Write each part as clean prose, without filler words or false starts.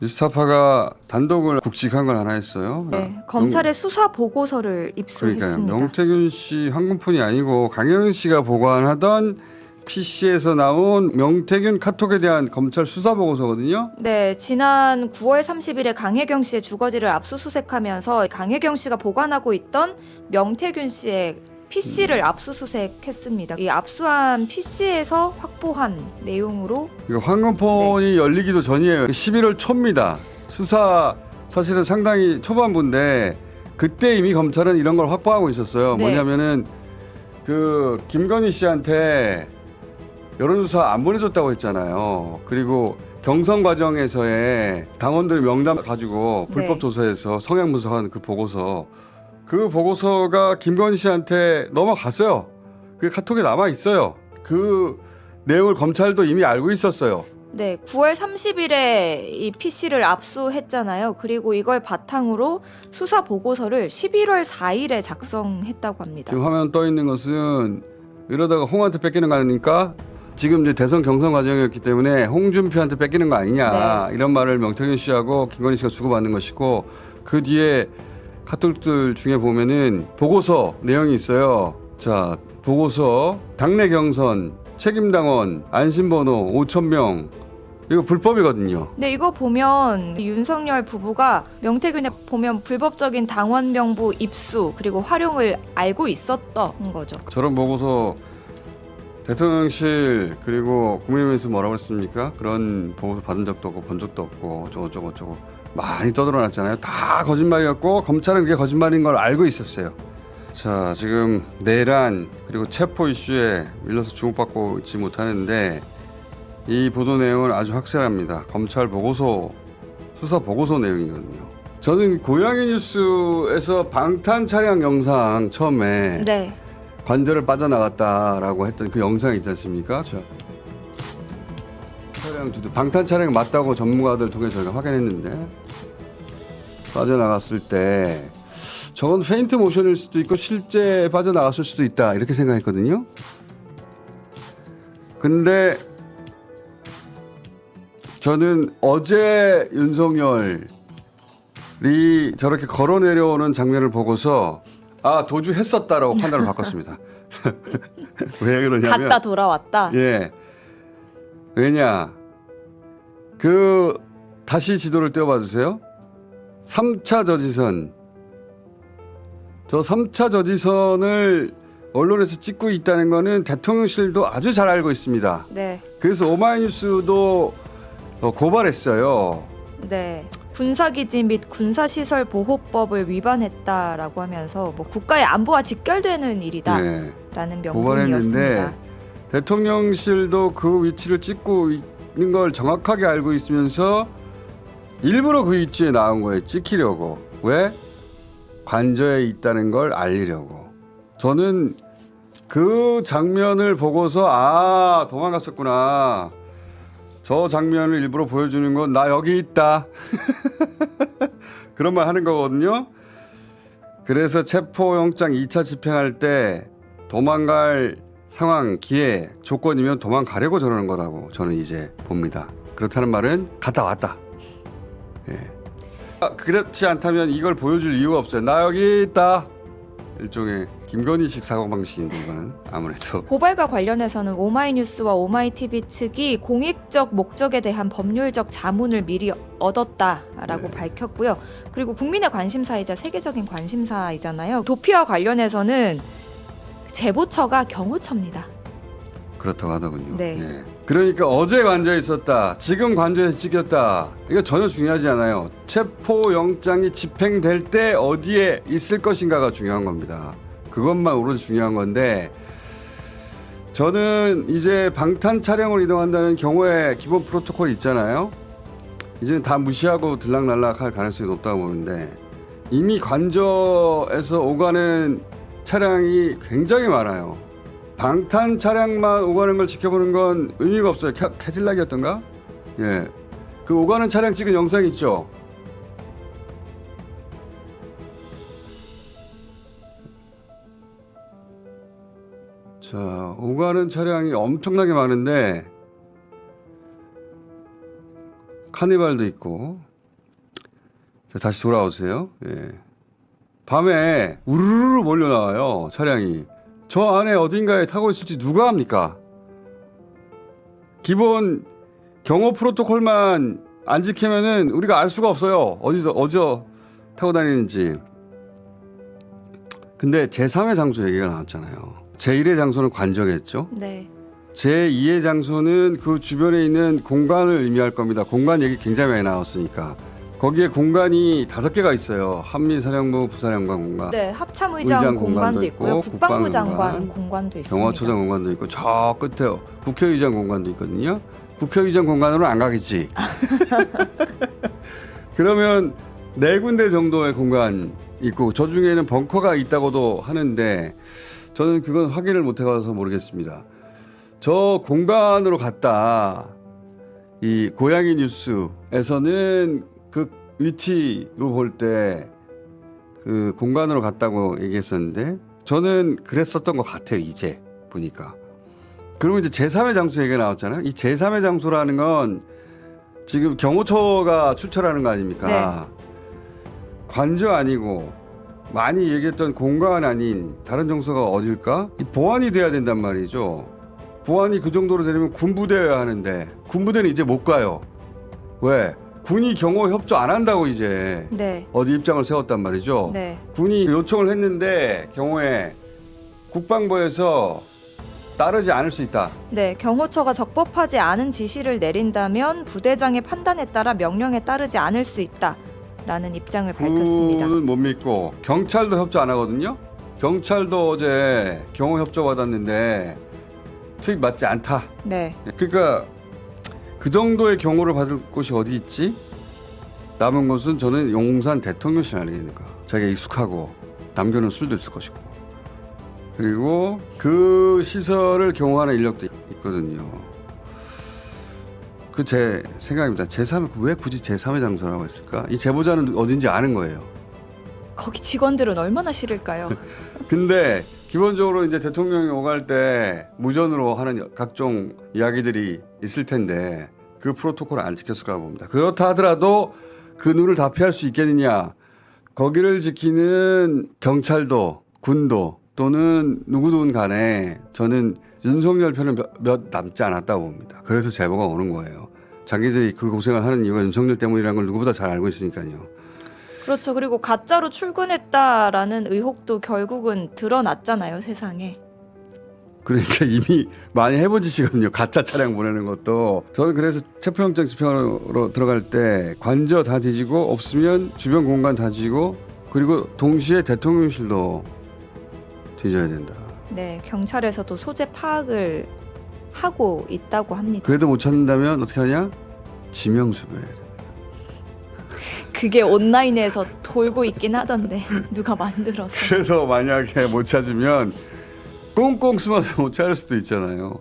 뉴스타파가 단독을 굵직한 걸 하나 했어요. 네, 검찰의 수사 보고서를 그러니까요. 입수했습니다. 명태균 씨 황금폰이 아니고 강영인 씨가 보관하던 PC에서 나온 명태균 카톡에 대한 검찰 수사 보고서거든요. 네, 지난 9월 30일에 강혜경 씨의 주거지를 압수수색하면서 강혜경 씨가 보관하고 있던 명태균 씨의 PC를 압수수색했습니다. 이 압수한 PC에서 확보한 내용으로 이거 황금폰이 열리기도 전이에요. 11월 초입니다. 수사 사실은 상당히 초반부인데 그때 이미 검찰은 이런 걸 확보하고 있었어요. 네. 뭐냐면은 그 김건희 씨한테 여론조사 안 보내줬다고 했잖아요. 그리고 경선 과정에서의 당원들 명단 가지고 불법 네. 조사해서 성향 분석한 그 보고서가 김건희 씨한테 넘어갔어요. 그게 카톡에 남아 있어요. 그 내용을 검찰도 이미 알고 있었어요. 네, 9월 30일에 이 PC를 압수했잖아요. 그리고 이걸 바탕으로 수사 보고서를 11월 4일에 작성했다고 합니다. 지금 화면 떠 있는 것은 이러다가 홍한테 뺏기는 거 아닙니까? 지금 이제 대선 경선 과정이었기 때문에 홍준표한테 뺏기는 거 아니냐 이런 말을 명태균 씨하고 김건희 씨가 주고받는 것이고 그 뒤에 카톡들 중에 보면은 보고서 내용이 있어요. 자, 보고서 당내 경선 책임당원 안심번호 5,000명 이거 불법이거든요. 네, 이거 보면 윤석열 부부가 명태균에 보면 불법적인 당원 명부 입수 그리고 활용을 알고 있었던 거죠. 저런 보고서 대통령실 그리고 국민의힘에서 뭐라고 했습니까? 그런 보고서 받은 적도 없고 본 적도 없고 저거 많이 떠들어놨잖아요. 다 거짓말이었고 검찰은 그게 거짓말인 걸 알고 있었어요. 자, 지금 내란 그리고 체포 이슈에 밀려서 주목받고 있지 못하는데 이 보도 내용은 아주 확실합니다. 검찰 보고서 수사 보고서 내용이거든요. 저는 고양이 뉴스에서 방탄 차량 영상 처음에 네. 관절을 빠져나갔다라고 했던 그 영상 있지 않습니까? 차량 두대 방탄 차량이 맞다고 전문가들 통해 저희가 확인했는데 빠져나갔을 때 저건 페인트 모션일 수도 있고 실제 빠져나갔을 수도 있다 이렇게 생각했거든요. 근데 저는 어제 윤석열이 저렇게 걸어 내려오는 장면을 보고서 아 도주했었다라고 판단을 바꿨습니다. 왜 그러냐면 갔다 돌아왔다. 예. 왜냐 다시 지도를 띄워봐 주세요. 3차 저지선 저 3차 저지선을 언론에서 찍고 있다는 거는 대통령실도 아주 잘 알고 있습니다. 네. 그래서 오마이뉴스도 고발했어요. 네. 군사기지 및 군사시설보호법을 위반했다라고 하면서 뭐 국가의 안보와 직결되는 일이다라는 네. 명분이었습니다. 고발했는데 대통령실도 그 위치를 찍고 있는 걸 정확하게 알고 있으면서 일부러 그 위치에 나온 거예요. 찍히려고. 왜? 관저에 있다는 걸 알리려고. 저는 그 장면을 보고서 아 도망갔었구나. 저 장면을 일부러 보여주는 건 나 여기 있다. 그런 말 하는 거거든요. 그래서 체포영장 2차 집행할 때 도망갈 상황, 기회, 조건이면 도망가려고 저러는 거라고 저는 이제 봅니다. 그렇다는 말은 갔다 왔다. 예. 그렇지 않다면 이걸 보여줄 이유가 없어요. 나 여기 있다. 일종의 김건희식 사고방식인데 이거는 아무래도 고발과 관련해서는 오마이뉴스와 오마이TV 측이 공익적 목적에 대한 법률적 자문을 미리 얻었다라고 밝혔고요. 그리고 국민의 관심사이자 세계적인 관심사이잖아요. 도피와 관련해서는 제보처가 경호처입니다. 그렇다고 하더군요. 네. 예. 그러니까 어제 관저에 있었다. 지금 관저에서 찍혔다. 이거 전혀 중요하지 않아요. 체포영장이 집행될 때 어디에 있을 것인가가 중요한 겁니다. 그것만 오로지 중요한 건데 저는 이제 방탄 차량으로 이동한다는 경우에 기본 프로토콜이 있잖아요. 이제는 다 무시하고 들락날락 할 가능성이 높다고 보는데 이미 관저에서 오가는 차량이 굉장히 많아요. 방탄 차량만 오가는 걸 지켜보는 건 의미가 없어요. 캐딜락이었던가? 예. 그 오가는 차량 찍은 영상 있죠? 자, 오가는 차량이 엄청나게 많은데 카니발도 있고 자, 다시 돌아오세요. 예. 밤에 우르르 몰려 나와요. 차량이. 저 안에 어딘가에 타고 있을지 누가 합니까? 기본 경호 프로토콜만 안 지키면은 우리가 알 수가 없어요. 어디서 타고 다니는지. 근데 제3의 장소 얘기가 나왔잖아요. 제1의 장소는 관저겠죠. 네. 제2의 장소는 그 주변에 있는 공간을 의미할 겁니다. 공간 얘기 굉장히 많이 나왔으니까. 거기에 공간이 5개가 있어요. 한미사령부 부사령관 공간. 네, 합참의장 의장 공간도 있고요. 국방부 장관 국방공간, 공간도 있습니다. 경호처장 공간도 있고 저 끝에 국회의장 공간도 있거든요. 국회의장 공간으로 안 가겠지. 그러면 4군데 정도의 공간 있고 저 중에는 벙커가 있다고도 하는데 저는 그건 확인을 못 해봐서 모르겠습니다. 저 공간으로 갔다. 이 고양이 뉴스에서는 그 위치로 볼 때 그 공간으로 갔다고 얘기했었는데 저는 그랬었던 것 같아요. 이제 보니까. 그러면 이제 제3의 장소 얘기가 나왔잖아요. 이 제3의 장소라는 건 지금 경호처가 출처라는 거 아닙니까? 네. 관저 아니고 많이 얘기했던 공간 아닌 다른 장소가 어딜까? 이 보안이 돼야 된단 말이죠. 보안이 그 정도로 되려면 군부대여야 하는데 군부대는 이제 못 가요. 왜? 군이 경호 협조 안 한다고 이제 네. 어디 입장을 세웠단 말이죠. 네. 군이 요청을 했는데 경호에 국방부에서 따르지 않을 수 있다. 네, 경호처가 적법하지 않은 지시를 내린다면 부대장의 판단에 따라 명령에 따르지 않을 수 있다라는 입장을 밝혔습니다. 군은 못 믿고 경찰도 협조 안 하거든요. 경찰도 어제 경호 협조 받았는데 투입 맞지 않다. 네. 그러니까 그 정도의 경호를 받을 곳이 어디 있지? 남은 곳은 저는 용산 대통령실 아니겠는가. 자기가 익숙하고 남겨놓은 술도 있을 것이고 그리고 그 시설을 경호하는 인력도 있거든요. 그 제 생각입니다. 제3의 왜 굳이 제3의 장소라고 했을까? 이 제보자는 어딘지 아는 거예요. 거기 직원들은 얼마나 싫을까요? 근데 기본적으로 이제 대통령이 오갈 때 무전으로 하는 각종 이야기들이 있을 텐데 그 프로토콜을 안 지켰을까 봅니다. 그렇다 하더라도 그 눈을 다 피할 수 있겠느냐. 거기를 지키는 경찰도 군도 또는 누구든 간에 저는 윤석열 편은 몇 남지 않았다고 봅니다. 그래서 제보가 오는 거예요. 자기들이 그 고생을 하는 이유가 윤석열 때문이라는 걸 누구보다 잘 알고 있으니까요. 그렇죠. 그리고 가짜로 출근했다라는 의혹도 결국은 드러났잖아요, 세상에. 그러니까 이미 많이 해본 짓이거든요. 가짜 차량 보내는 것도. 저는 그래서 체포영장 집행으로 들어갈 때 관저 다 뒤지고 없으면 주변 공간 다 뒤지고 그리고 동시에 대통령실도 뒤져야 된다. 네, 경찰에서도 소재 파악을 하고 있다고 합니다. 그래도 못 찾는다면 어떻게 하냐? 지명수배해야 돼. 그게 온라인에서 돌고 있긴 하던데 누가 만들어서. 그래서 만약에 못 찾으면 꽁꽁 숨어서 못 찾을 수도 있잖아요.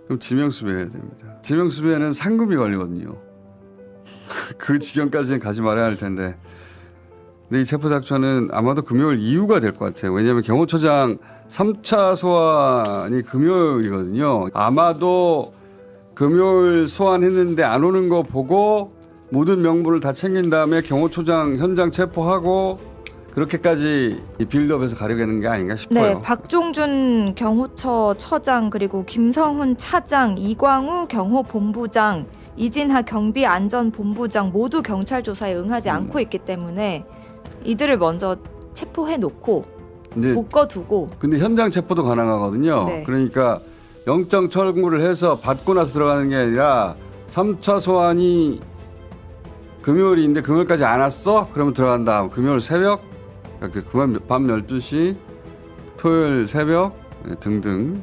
그럼 지명수배해야 됩니다. 지명수배는 상금이 걸리거든요. 그 지경까지는 가지 말아야 할 텐데. 근데 이 체포작전은 아마도 금요일 이후가 될 것 같아요. 왜냐하면 경호처장 3차 소환이 금요일이거든요. 아마도 금요일 소환했는데 안 오는 거 보고 모든 명분을 다 챙긴 다음에 경호처장 현장 체포하고 그렇게까지 이 빌드업에서 가려가는 게 아닌가 싶어요. 네, 박종준 경호처 처장 그리고 김성훈 차장, 이광우 경호본부장, 이진하 경비안전본부장 모두 경찰 조사에 응하지 않고 있기 때문에 이들을 먼저 체포해 놓고 이제 묶어두고. 근데 현장 체포도 가능하거든요. 네. 그러니까 영장 철구를 해서 받고 나서 들어가는 게 아니라 3차 소환이 금요일인데 금요일까지 안 왔어? 그러면 들어간다. 금요일 새벽, 밤 12시, 토요일 새벽 등등.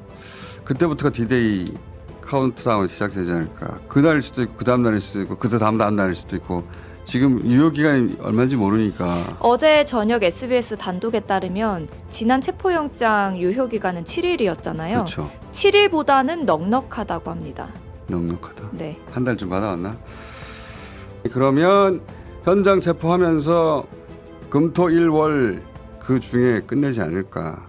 그때부터가 디데이 카운트다운이 시작되지 않을까. 그날일 수도 있고 그 다음 날일 수도 있고 그 다음 날일 수도 있고 지금 유효기간이 얼마인지 모르니까. 어제 저녁 SBS 단독에 따르면 지난 체포영장 유효기간은 7일이었잖아요. 그렇죠. 7일보다는 넉넉하다고 합니다. 넉넉하다. 네. 한 달쯤 받아왔나? 그러면 현장 체포하면서 금토일월 그 중에 끝내지 않을까.